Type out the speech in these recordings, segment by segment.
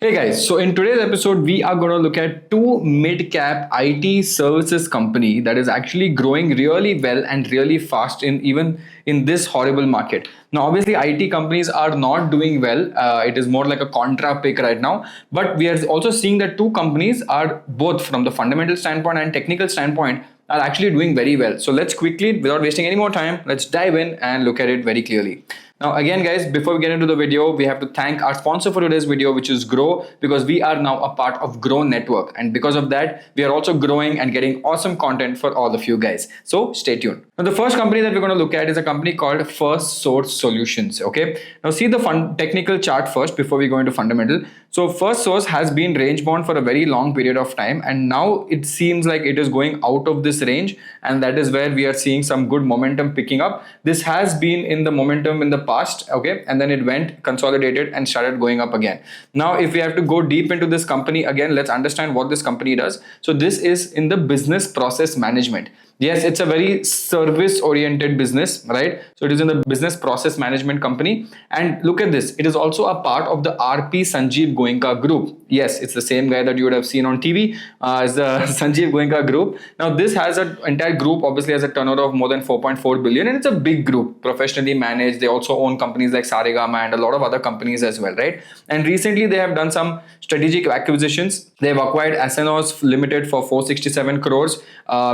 Hey guys, so in today's episode, we are going to look at two mid-cap IT services company that is actually growing really well and really fast in even in this horrible market. Now, obviously, IT companies are not doing well. It is more like a contra pick right now. But we are also seeing that two companies are both from the fundamental standpoint and technical standpoint are actually doing very well. So let's quickly, without wasting any more time, let's dive in and look at it very clearly. Now, again, guys, before we get into the video, we have to thank our sponsor for today's video, which is Grow, because we are now a part of Grow Network. And because of that, we are also growing and getting awesome content for all of you guys. So stay tuned. Now, the first company that we're going to look at is a company called First Source Solutions. Okay. Now, see the technical chart first before we go into fundamental. So, First Source has been range bound for a very long period of time. And now it seems like it is going out of this range. And that is where we are seeing some good momentum picking up. This has been in the momentum in the past, okay, and then it went consolidated and started going up again. Now, if we have to go deep into this company again, let's understand what this company does. So this is in the business process management. Yes, it's a very service oriented business, right? So it is in the business process management company. And look at this, it is also a part of the RP Sanjeev Goenka group. Yes, it's the same guy that you would have seen on TV as the Sanjeev Goenka group. Now this has an entire group, obviously has a turnover of more than 4.4 billion, and it's a big group, professionally managed. They also own companies like Saregama and a lot of other companies as well, right? And recently they have done some strategic acquisitions. They have acquired Asenos Limited for 467 crores,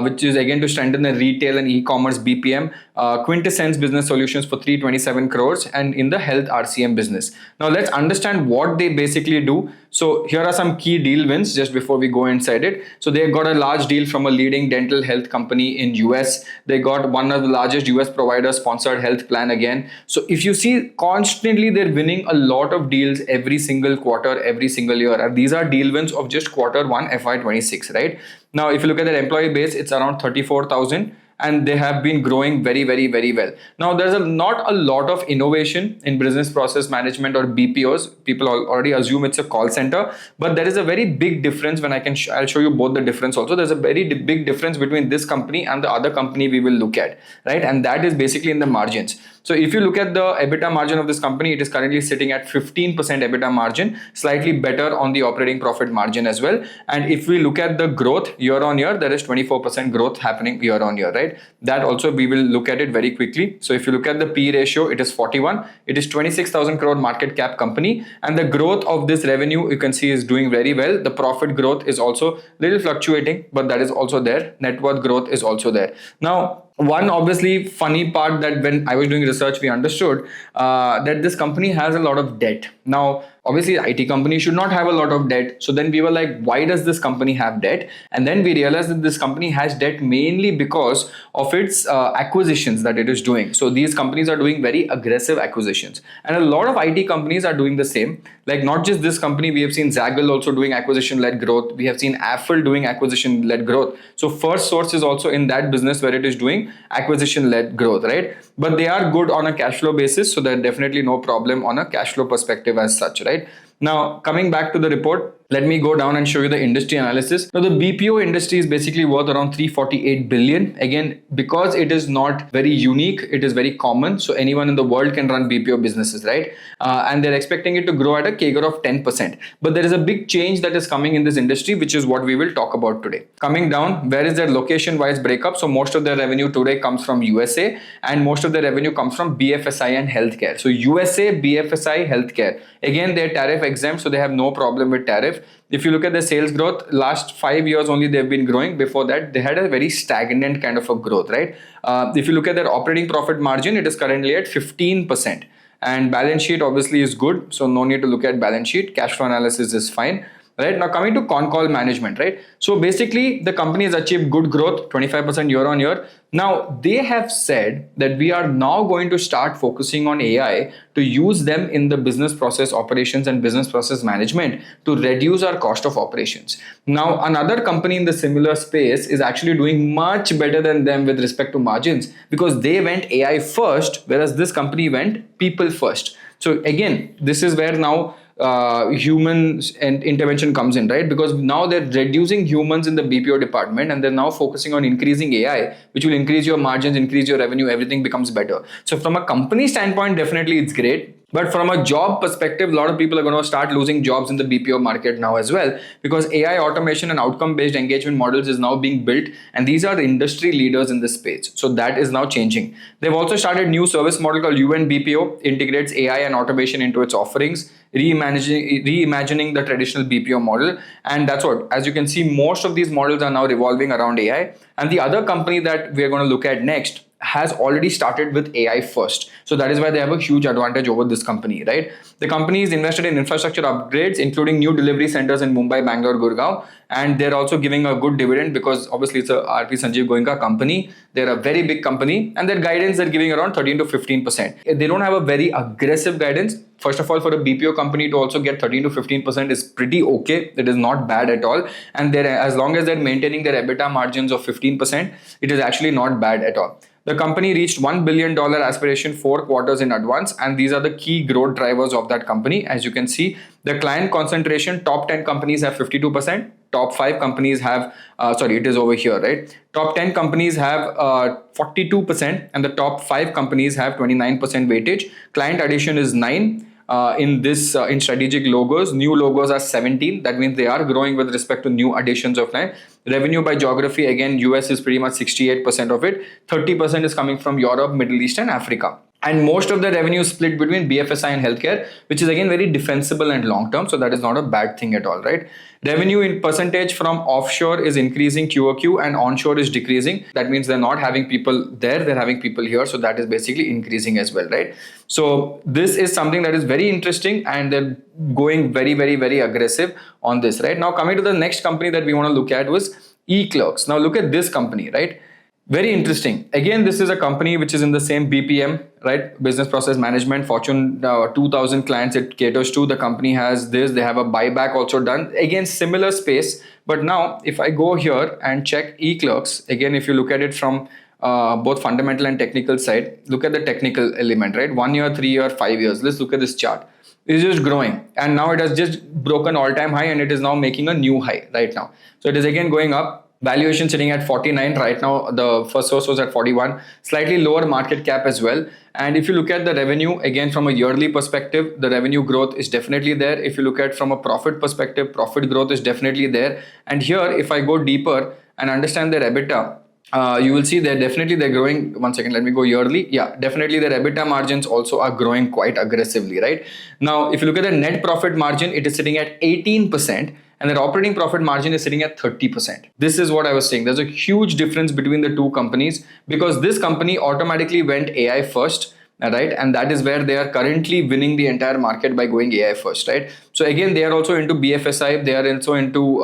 which is again to strengthen the retail and e-commerce BPM, Quintessence Business Solutions for 327 crores, and in the health RCM business. Now let's understand what they basically do. So here are some key deal wins just before we go inside it. So they got a large deal from a leading dental health company in US. They got one of the largest US providers sponsored health plan again. So if you see, constantly they're winning a lot of deals every single quarter, every single year. And these are deal wins of just Q1 FY26, right? Now, if you look at their employee base, it's around 34,000. And they have been growing very, very, very well. Now, there's not a lot of innovation in business process management or BPOs. People already assume it's a call center, but there is a very big difference when I'll show you both the difference also. There's a very big difference between this company and the other company we will look at, right? And that is basically in the margins. So if you look at the EBITDA margin of this company, it is currently sitting at 15% EBITDA margin, slightly better on the operating profit margin as well. And if we look at the growth year on year, there is 24% growth happening year on year, right? That also we will look at it very quickly. So if you look at the P ratio, it is 41. It is 26,000 crore market cap company. And the growth of this revenue, you can see, is doing very well. The profit growth is also a little fluctuating, but that is also there. Net worth growth is also there. Now, one obviously funny part that when I was doing research, we understood that this company has a lot of debt. Now, obviously, IT company should not have a lot of debt. So then we were like, why does this company have debt? And then we realized that this company has debt mainly because of its acquisitions that it is doing. So these companies are doing very aggressive acquisitions. And a lot of IT companies are doing the same. Like not just this company, we have seen Zaggle also doing acquisition-led growth. We have seen Affle doing acquisition-led growth. So First Source is also in that business where it is doing acquisition-led growth, right? But they are good on a cash flow basis. So there's definitely no problem on a cash flow perspective as such, right? Now, coming back to the report, let me go down and show you the industry analysis. Now, the BPO industry is basically worth around 348 billion. Again, because it is not very unique, it is very common. So anyone in the world can run BPO businesses, right? And they're expecting it to grow at a CAGR of 10%. But there is a big change that is coming in this industry, which is what we will talk about today. Coming down, where is their location-wise breakup? So most of their revenue today comes from USA, and most of their revenue comes from BFSI and healthcare. So USA, BFSI, healthcare. Again, they're tariff exempt, so they have no problem with tariff. If you look at the sales growth, last 5 years only they've been growing. Before that, they had a very stagnant kind of a growth, right? If you look at their operating profit margin, it is currently at 15%. And balance sheet obviously is good, so no need to look at balance sheet. Cash flow analysis is fine. Right now, coming to con-call management, right? So basically, the company has achieved good growth, 25% year on year. Now, they have said that we are now going to start focusing on AI to use them in the business process operations and business process management to reduce our cost of operations. Now, another company in the similar space is actually doing much better than them with respect to margins because they went AI first, whereas this company went people first. So again, this is where now humans and intervention comes in, right? Because now they're reducing humans in the BPO department and they're now focusing on increasing AI, which will increase your margins, increase your revenue, everything becomes better. So from a company standpoint, definitely it's great. But from a job perspective, a lot of people are going to start losing jobs in the BPO market now as well, because AI automation and outcome-based engagement models is now being built, and these are the industry leaders in this space. So that is now changing. They've also started new service model called UN BPO, integrates AI and automation into its offerings, reimagining the traditional BPO model. And that's what, as you can see, most of these models are now revolving around AI. And the other company that we're going to look at next has already started with AI first. So that is why they have a huge advantage over this company, right? The company is invested in infrastructure upgrades, including new delivery centers in Mumbai, Bangalore, Gurgaon. And they're also giving a good dividend because obviously it's a RP Sanjeev Goenka company. They're a very big company, and their guidance they're giving around 13 to 15%. They don't have a very aggressive guidance. First of all, for a BPO company to also get 13 to 15% is pretty okay. It is not bad at all. And as long as they're maintaining their EBITDA margins of 15%, it is actually not bad at all. The company reached $1 billion aspiration 4 quarters in advance, and these are the key growth drivers of that company. As you can see, the client concentration, top 10 companies have 52%, top 5 companies have, it is over here, right? Top 10 companies have 42%, and the top 5 companies have 29% weightage. Client addition is 9. In strategic logos, new logos are 17. That means they are growing with respect to new additions of client. Revenue by geography, again, US is pretty much 68% of it. 30% is coming from Europe, Middle East, and Africa. And most of the revenue is split between BFSI and healthcare, which is again very defensible and long term. So that is not a bad thing at all, right? Revenue in percentage from offshore is increasing QOQ, and onshore is decreasing. That means they're not having people there, they're having people here. So that is basically increasing as well, right? So this is something that is very interesting, and they're going very, very, very aggressive on this, right? Now coming to the next company that we want to look at was E-Clerx. Now look at this company, right? Very interesting. Again, this is a company which is in the same BPM, right? Business process management, Fortune 2000 clients it caters to. The company has this. They have a buyback also done. Again, similar space. But now, if I go here and check E-Clerx, again, if you look at it from both fundamental and technical side, look at the technical element, right? 1 year, 3 year, 5 years. Let's look at this chart. It's just growing, and now it has just broken all-time high, and it is now making a new high right now. So it is again going up. Valuation sitting at 49 right now. The first source was at 41, slightly lower market cap as well. And if you look at the revenue, again, from a yearly perspective, the revenue growth is definitely there. If you look at from a profit perspective, profit growth is definitely there. And here, if I go deeper and understand their EBITDA, you will see they're growing. 1 second, let me go yearly. Yeah, definitely their EBITDA margins also are growing quite aggressively, right? Now, if you look at the net profit margin, it is sitting at 18%. And their operating profit margin is sitting at 30%. This is what I was saying. There's a huge difference between the two companies, because this company automatically went AI first, right? And that is where they are currently winning the entire market by going AI first, right? So again, they are also into BFSI. They are also into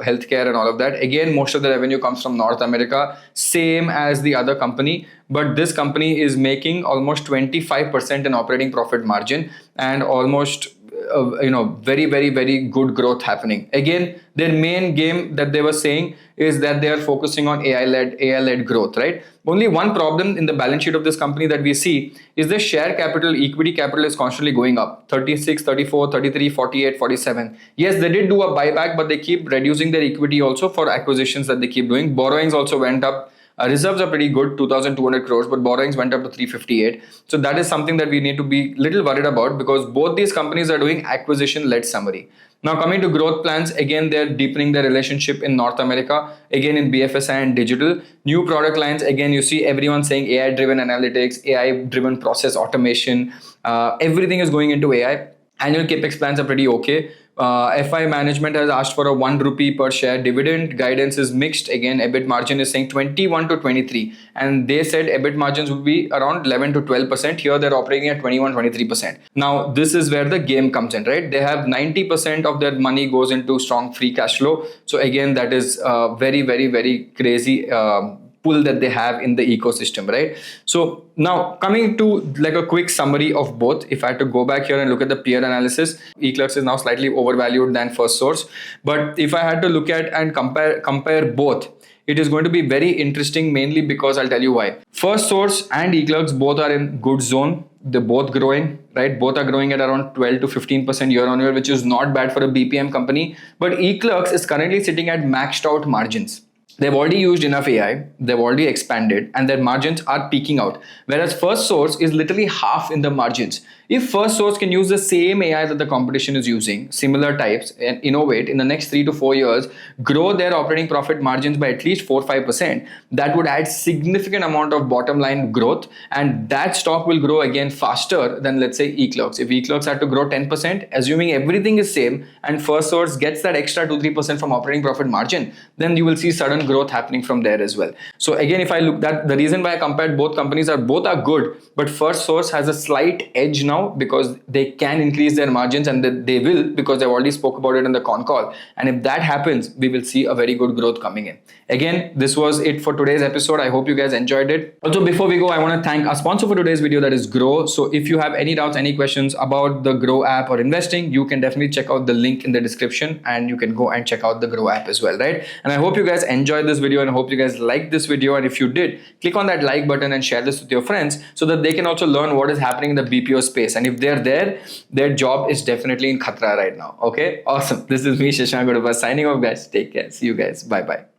healthcare and all of that. Again, most of the revenue comes from North America, same as the other company. But this company is making almost 25% in operating profit margin, and almost very, very, very good growth happening. Again, their main game that they were saying is that they are focusing on AI-led growth, right? Only one problem in the balance sheet of this company that we see is the share capital, equity capital is constantly going up. 36, 34, 33, 48, 47. Yes, they did do a buyback, but they keep reducing their equity also for acquisitions that they keep doing. Borrowings also went up. Reserves are pretty good, 2,200 crores, but borrowings went up to 358. So that is something that we need to be little worried about, because both these companies are doing acquisition-led summary. Now coming to growth plans, again, they're deepening their relationship in North America, again in BFSI and digital. New product lines, again, you see everyone saying AI-driven analytics, AI-driven process automation. Everything is going into AI. Annual capex plans are pretty okay. FI management has asked for a 1 rupee per share dividend. Guidance is mixed. Again, EBIT margin is saying 21 to 23. And they said EBIT margins would be around 11 to 12%. Here they're operating at 21, 23%. Now, this is where the game comes in, right? They have 90% of their money goes into strong free cash flow. So again, that is very, very, very crazy pull that they have in the ecosystem, right? So now coming to like a quick summary of both, if I had to go back here and look at the peer analysis, E-Clerx is now slightly overvalued than First Source. But if I had to look at and compare both, it is going to be very interesting, mainly because I'll tell you why. First Source and E-Clerx both are in good zone. They're both growing, right? Both are growing at around 12 to 15% year on year, which is not bad for a BPM company. But E-Clerx is currently sitting at maxed out margins. They've already used enough AI, they've already expanded, and their margins are peaking out. Whereas First Source is literally half in the margins. if First Source can use the same AI that the competition is using, similar types, and innovate in the next 3 to 4 years, grow their operating profit margins by at least 4-5%, that would add significant amount of bottom line growth, and that stock will grow again faster than, let's say, E-Clerx. If E-Clerx had to grow 10%, assuming everything is same, and First Source gets that extra 2-3% from operating profit margin, then you will see sudden growth happening from there as well. So again, if I look at the reason why I compared both companies are both are good, but First Source has a slight edge now because they can increase their margins, and they will, because they've already spoke about it in the con call. And if that happens, we will see a very good growth coming in. Again, this was it for today's episode. I hope you guys enjoyed it. Also, before we go, I want to thank our sponsor for today's video, that is Grow. So if you have any doubts, any questions about the Grow app or investing, you can definitely check out the link in the description, and you can go and check out the Grow app as well, right? And I hope you guys enjoyed this video, and I hope you guys liked this video. And if you did, click on that like button and share this with your friends so that they can also learn what is happening in the BPO space. And if they're there, their job is definitely in khatra right now. Okay, awesome. This is me, Shashank Udupa, signing off, guys. Take care. See you guys. Bye bye.